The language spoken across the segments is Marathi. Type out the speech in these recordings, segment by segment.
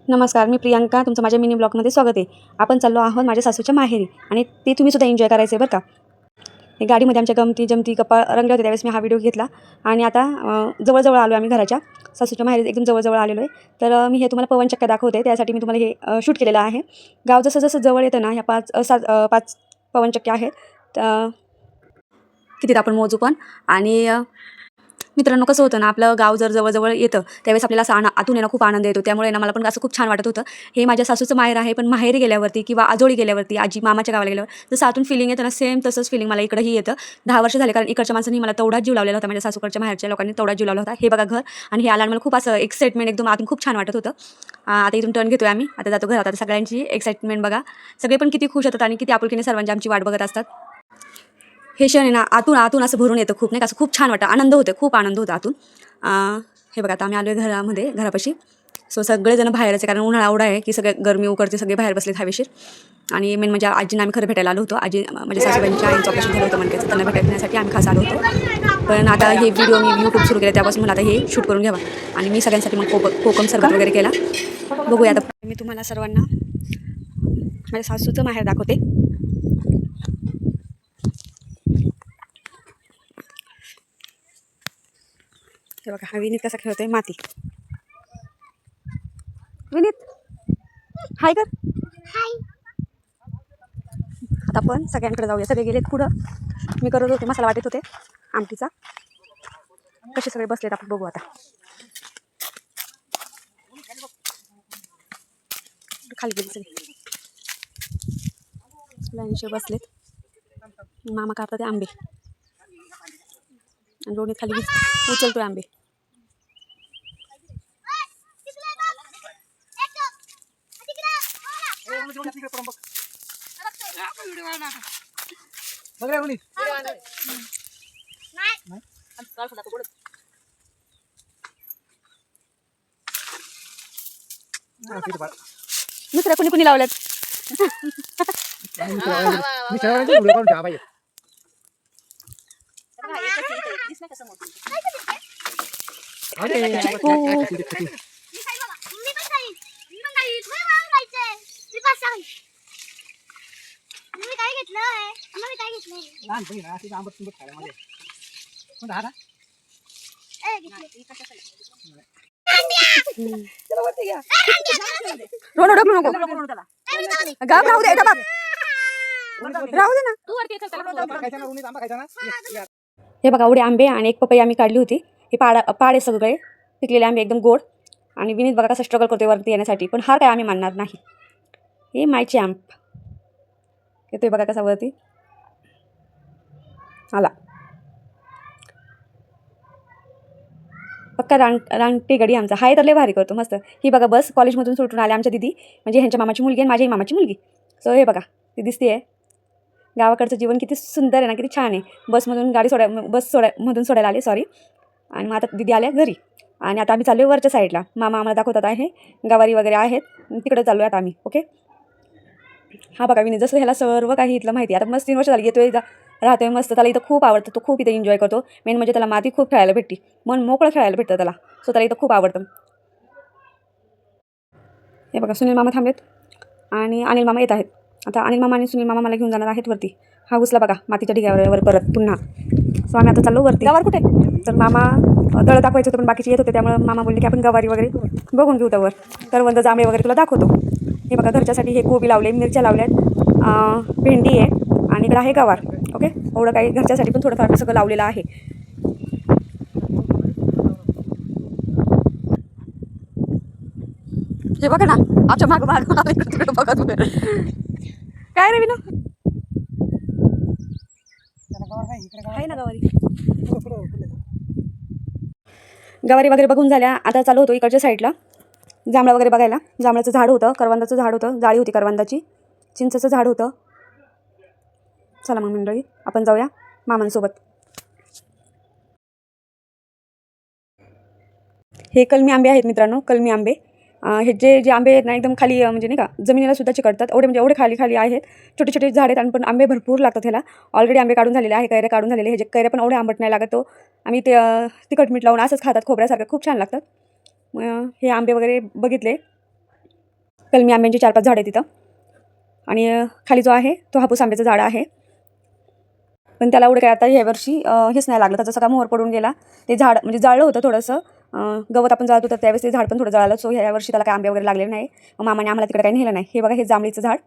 नमस्कार, मी प्रियांका. तुमचं माझ्या मिनी ब्लॉगमध्ये स्वागत आहे. आपण चाललो आहोत माझ्या सासूच्या माहेरी आणि ते तुम्हीसुद्धा एन्जॉय करायचं आहे बरं का. हे गाडीमध्ये आमच्या गमती-जमती गप्पा रंगल्या होत्या, त्यावेळेस मी हा व्हिडिओ घेतला. आणि आता जवळ-जवळ आलो आम्ही घराच्या. सासूच्या माहेरी एकदम जवळ-जवळ आलेलो आहे. तर मी हे तुम्हाला पवनचक्क्या दाखवते. त्यासाठी मी तुम्हाला हे शूट केलेलं आहे. गाव जसं-जसं जवळ येतं ना, ह्या 5 पवनचक्क्या आहेत. किती आपण मोजू पण. आणि मित्रांनो, कसं होतं ना, आपलं गाव जर जवळ-जवळ येतं त्यावेळेस आपल्याला असं आतून आहे ना खूप आनंद येतो. त्यामुळे ना मला पण असं खूप छान वाटत होतं. हे माझ्या सासूचं माहेर आहे, पण माहेरी गेल्यावरती किंवा आजोळी गेल्यावरती, आजी मामाच्या गावाला गेल्यावर जसं आतून फिलिंग येतं ना, सेम तसंच फिलिंग मला इकडेही येतं. 10 वर्ष झाले, कारण इकडच्या माणसांनी मला तेवढाच जीव लावलेला होता. माझ्या सासूकडच्या माहेरच्या लोकांनी तेवढाच जीव लावला होता. हे बघा घर. आणि हे आल्यानं मला खूप असं एक्साइटमेंट एकदम आतून खूप छान वाटत होतं. आता इथून टर्न घेतोय आम्ही. आता जातो घरात. आता सगळ्यांची एक्साइटमेंट बघा. सगळे पण किती खुश होतात आणि किती आपुलकीने सर्वांची आमची वाट बघत असतात. हे क्षण आहे ना, आतून असं भरून येतं खूप, नाही का, असं खूप छान वाटतं. आनंद होतो, खूप आनंद होतो आतून. हे बघा, आता आम्ही आलो आहे घरापाशी. सो सगळेजण बाहेरच आहे, कारण उन्हाळा एवढा आहे की सगळे गरमी उकडते, सगळे बाहेर बसलेत हवेशीर. आणि मेन म्हणजे आजींना आम्ही खरं भेटायला आलो होतो. आजी म्हणजे सासूबाईंच्या आईचं ऑपरेशन झालं होतं मणक्याचं, त्यांना भेटण्यासाठी आम्ही खास आलो होतो. पण आता हे व्हिडिओ मी यूट्यूब सुरू केलं त्यापासून मला आता हे शूट करून घ्यावा. आणि मी सगळ्यांसाठी मग कोकम सरबत वगैरे केला. बघूया आता. मी तुम्हाला सर्वांना माझ्या सासूचं माहेर दाखवते. हे बघा, हा विनीत कसा खेळतोय माती. विनीत, हाय कर. आता आपण सगळ्यांकडे जाऊया. सगळे गेलेत पुढं. मी करत होते, मसाला वाटत होते आमटीचा. कसे सगळे बसलेत आपण बघू आता. खाली गेली सगळे लाईनशे बसलेत. मामा काढतात ते आंबे आणि रोडीत खाली उचलतोय आंबे. दुसऱ्या कुणी कुणी लावल्यात. हे बघा, एवढे आंबे आणि एक पपई आम्ही काढली होती. हे पाडे सगळे पिकलेले आंबे एकदम गोड. आणि विनीत बघा कसा स्ट्रगल करतोय वरती येण्यासाठी, पण हार काय आम्ही मानणार नाही. हे मायचे आंब येतोय बघा कसा वरती आला. पक्का रानटी गडी आमचा. हाय तर लय भारी करतो मस्त. ही बघा बस कॉलेजमधून सुटून आले आमच्या दिदी, म्हणजे ह्यांच्या मामाची मुलगी आणि माझ्याही मामाची मुलगी. सो हे बघा, ती दिसते आहे. गावाकडचं जीवन किती सुंदर आहे ना, किती छान आहे. मधून सोडायला आले, सॉरी. आणि मग आता दिदी आल्या घरी. आणि आता आम्ही चाललो वरच्या साईडला. मामा आम्हाला दाखवतात आहे, गवारी वगैरे आहेत, तिकडे चाललो आहेत आम्ही. ओके. हा बघा विनी, जसं ह्याला सर्व काही इथलं माहिती आहे. आता मस्त 3 वर्ष झाली येतोय, राहतोय मस्त. त्याला इथं खूप आवडतं, तो खूप इथं एन्जॉय करतो. मेन म्हणजे त्याला माती खूप खेळायला भेटते, मन मोकळं खेळायला भेटतं त्याला. सो त्याला इथं खूप आवडतं. हे बघा, सुनील मामा थांबलेत आणि अनिल मामा येत आहेत. आता अनिल मामा आणि सुनील मामा मला घेऊन जाणार आहेत वरती. हा घुसला बघा मातीच्या ढिगावर परत पुन्हा. सो आम्ही आता चाललो वरती. गवार कुठे? तर मामा तळ दाखवायचं होतं, पण बाकीचे येत होते, त्यामुळे मामा बोलले की आपण गवारी वगैरे बघून घेऊ. त्यावर करवंद जांभळे वगैरे तुला दाखवतो. हे बघा, घरच्यासाठी हे कोबी लावले, मिरच्या लावल्यात, भेंडी आहे आणि इकडं आहे गवार. ओके. एवढं काही घरच्यासाठी पण थोडंफार सगळं लावलेलं आहे. हे बघा ना, आमच्या मागं बघत काय रे विना, आहे ना गवारी. गवारी वगैरे बघून झाल्या. आता चालू होतो इकडच्या साईडला जांभळं वगैरे बघायला. जांभळाचं झाड होतं, करवंदाचं झाड होतं, जाळी होती करवंदाची, चिंचेचं झाड होतं. चला मग मंडळी, आपण जाऊया मामांसोबत. हे कलमी आंबे आहेत मित्रांनो, कलमी आंबे. हे जे आंबे आहेत ना, एकदम खाली म्हणजे नाही का, जमिनीला सुद्धा चिकटतात. एवढे खाली आहेत. छोटे छोटे झाड आहेत आणि पण आंबे भरपूर लागतात ह्याला. ऑलरेडी आंबे काढून झालेले आहे, कैऱ्या काढून झालेले. ह्याचे कैऱ्या पण एवढे आंबट नाही लागत. तो आम्ही ते तिखट मीठ लावून असंच खातात, खोबऱ्यासारखं खूप छान लागतात. हे आंबे वगैरे बघितले. कलमी आंब्यांची 4-5 झाडं आहे तिथं. आणि खाली जो आहे तो हापूस आंब्याचं झाड आहे. पण त्याला एवढं काय आता ह्या वर्षी हेच नाही लागलं. त्याचा सगळा मोहर पडून गेला. ते झाड म्हणजे जळलं होतं थोडंसं. गवत आपण जाळत होतं त्यावेळेस ते झाड पण थोडं जळालं. सो ह्या वर्षी त्याला काय आंबे वगैरे लागले नाही. मामाने आम्हाला तिकडे काही नेलं नाही. हे बघा, हे जांभळीचं झाड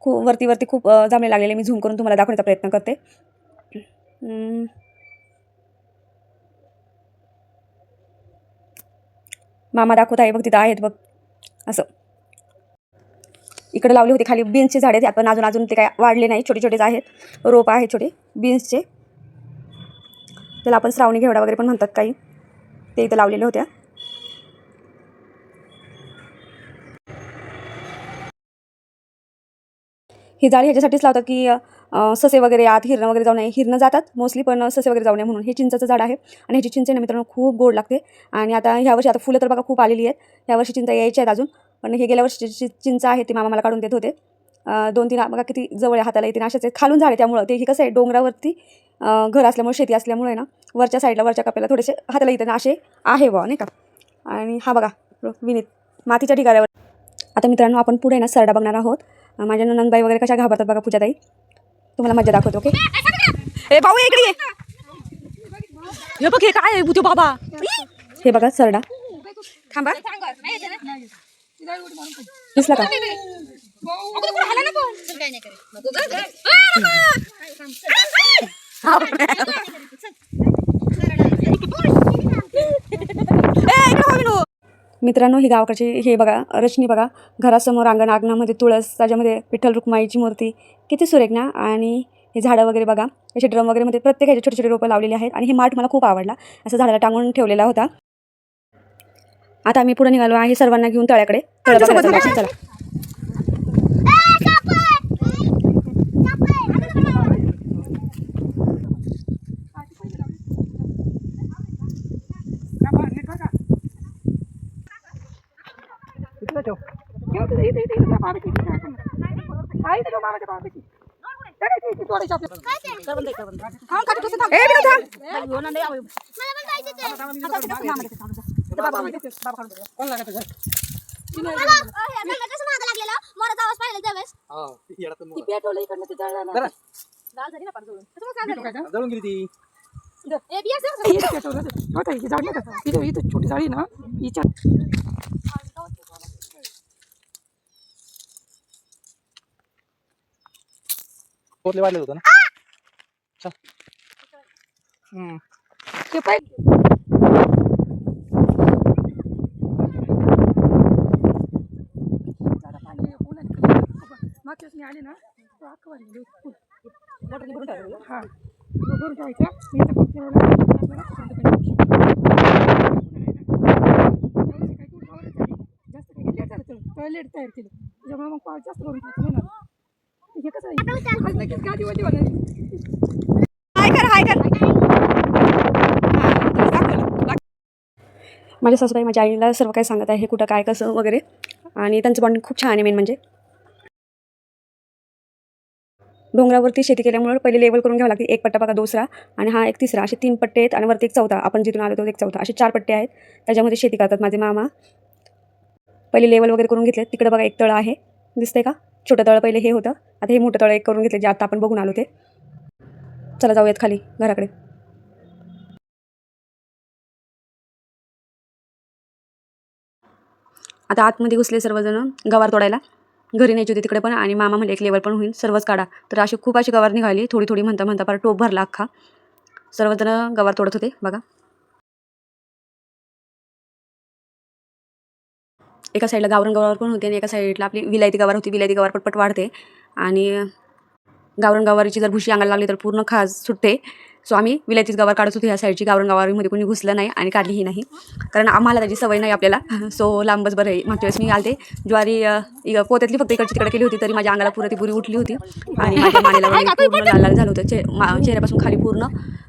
खूप वरती खूप जांभळे लागलेले. मी झूम करून तुम्हाला दाखवण्याचा प्रयत्न करते. मामा दाखवत आहे बघ, तिथं आहेत बघ. असं इकडे लावले होते खाली बीन्सचे झाड आहेत. पण अजून ते काय वाढले नाही, छोटे छोटेच आहेत. रोप आहेत छोटे बीन्सचे. त्याला आपण श्रावणी घेवडा वगैरे पण म्हणतात काही. ते इथं लावलेले होत्या. ही जाळी ह्याच्यासाठीच लावतात की ससे वगैरे आत हिरणं वगैरे जाऊ नये. हिरणं जातात मोस्टली, पण ससे वगैरे जाऊ नये म्हणून. हे चिंचाचं झाड आहे आणि ह्याची चिंच ना मित्रांनो खूप गोड लागते. आणि आता ह्यावर्षी आता फुलं तर बघा खूप आलेली आहेत. ह्यावर्षी चिंचा यायची आहेत अजून. पण हे गेल्या वर्षीची चिंच आहे ती मामा मला काढून देत होते. 2-3 बघा किती जवळ हाताला येते. अशाच आहेत खालून झाड आहे. त्यामुळं ते हे कसं आहे, डोंगरावरती घर असल्यामुळे, शेती असल्यामुळे ना वरच्या साईडला वरच्या कप्प्याला थोडेसे हाताला येते ना असे आहे बा, नाही का. आणि हा बघा विनीत मातीच्या ठिकाणावर. आता मित्रांनो आपण पुढे ना सरडा बघणार आहोत. माझ्या नंदबाई वगैरे कशा घाबरतात बघा पूजाताई. तुम्हाला मजा दाखवतो. ओके ए भाऊ इकडे ये. हे बघ, हे काय आहे बुतो बाबा. हे बघा सरडा. थांबा, दिसला का. मित्रांनो ही गावाकडची हे बघा रचनी बघा. घरासमोर अंगणामध्ये तुळस, त्याच्यामध्ये विठ्ठल रुक्माईची मूर्ती किती सुरेख ना. आणि हे झाडं वगैरे बघा, असे ड्रम वगैरे मध्ये प्रत्येक ह्याचे छोटे छोटे रोपं लावलेली आहेत. आणि हे माठ मला खूप आवडला, असं झाडाला टांगून ठेवलेला होता. आता आम्ही पुढे निघालो आहे सर्वांना घेऊन तळ्याकडे. चला छोटी जाळी ना वाढलं होतं ना. मागच्याच आले ना हा भरून ठेवायचं. टॉयलेट तयार केलं त्याच्यामुळे मग पाऊस जास्त भरून ठेवायचं. हे कसं माझ्या सासूबाई माझ्या आईला सर्व काही सांगत आहे, कुठं काय कसं वगैरे. आणि त्यांचं बॉन्डिंग खूप छान आहे. मेन म्हणजे डोंगरावरती शेती केल्यामुळे पहिले लेवल करून घ्यावं लागते. एक पट्टा बघा, दुसरा आणि हा एक तिसरा, असे 3 पट्टे आहेत. आणि वरती एक चौथा, आपण जिथून आलो तो एक चौथा, असे 4 पट्टे आहेत. त्याच्यामध्ये शेती करतात माझे मामा. पहिले लेवल वगैरे करून घेतले. तिकडे बघा एक तळ आहे, दिसतंय का. छोटं तळ पहिले हे होतं, आता हे मोठं तळ एक करून घेतले, जे आता आपण बघून आलो ते. चला जाऊयात खाली घराकडे. आता आतमध्ये घुसले सर्वजण गवार तोडायला. घरी न्यायची होती तिकडे पण. आणि मामा म्हणजे एक लेवल पण होईल, सर्वच काढा. तर अशी खूप अशी गवार निघाली, थोडी थोडी म्हणता परत टोप भरला अख्खा. सर्वजण गवार तोडत होते बघा. एका साईडला गावरान गवार पण होते आणि एका साईडला आपली विलायती गवार होती. विलायती गवार पटपट वाढते. आणि गावरान गवारीची जर भुशी अंगाला लागली तर पूर्ण खास सुटते. सो आम्ही विलायतीच गवार काढत होतो. ह्या साईडची गावरान गवारीमध्ये कोणी घुसलं नाही आणि काढलीही नाही, कारण आम्हाला त्याची सवय नाही आपल्याला. सो लांबच बरं आहे. मागच्या वेळेस मी आलते ज्वारी पोत्यातली फक्त इकडची तिकडे केली होती, तरी माझ्या अंगाला पुरं ती पुरी उठली होती. आणि माझ्या मानेला पूर्ण लाल लाल झालं होतं. चेहऱ्यापासून खाली पूर्ण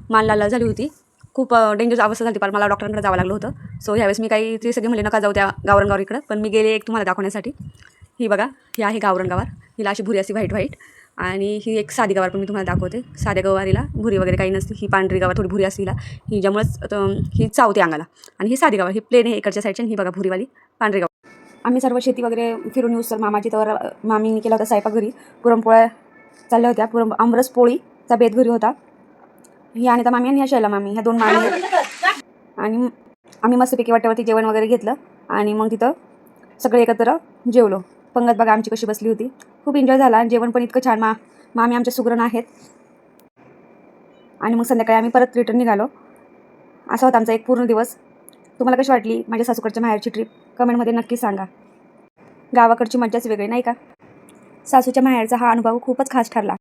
मान लाल लाल झाली होती. खूप डेंजर अवस्था झाली, पण मला डॉक्टरांकडे जावं लागलं होतं. सो ह्यावेळेस मी काही ते सगळे म्हणले नका जाऊ त्या गावरान गवारीकडं, पण मी गेले एक तुम्हाला दाखवण्यासाठी. ही बघा, ही आहे गावरान गवार. हिला अशी भुरी असते व्हाईट व्हाईट. आणि ही एक साधी गवार पण मी तुम्हाला दाखवते. साध्या गवारीला भुरी वगैरे काही नसते. ही पांढरी गवार थोडी भुरी असते हिला, ही ज्यामुळेच ही चावते अंगाला. आणि ही साधी गवार ही प्लेन आहे इकडच्या साईडची. आणि ही बघा भुरीवाली पांढरी गवार. आम्ही सर्व शेती वगैरे फिरून येऊस तर मामाची तर मामीने केला होता स्वयंपाक घरी. पुरणपोळ्या चालल्या होत्या. आमरस पोळीचा बेत घरी होता. ही अनिता मामी आणि ह्या शैला मामी, ह्या 2 मामी आहेत. आणि आम्ही मस्तपैकी वाट्यावरती जेवण वगैरे घेतलं आणि मग तिथं सगळे एकत्र जेवलो. पंगत बघा आमची कशी बसली होती. खूप एन्जॉय झाला आणि जेवण पण इतकं छान. मामी आमच्या सुगरण आहेत. आणि मग संध्याकाळी आम्ही परत रिटर्न निघालो. असा होता आमचा एक पूर्ण दिवस. तुम्हाला कशी वाटली माझ्या सासूकडच्या माहेरची ट्रिप कमेंटमध्ये नक्की सांगा. गावाकडची मज्जाच वेगळी नाही का. सासूच्या माहेरचा हा अनुभव खूपच खास ठरला.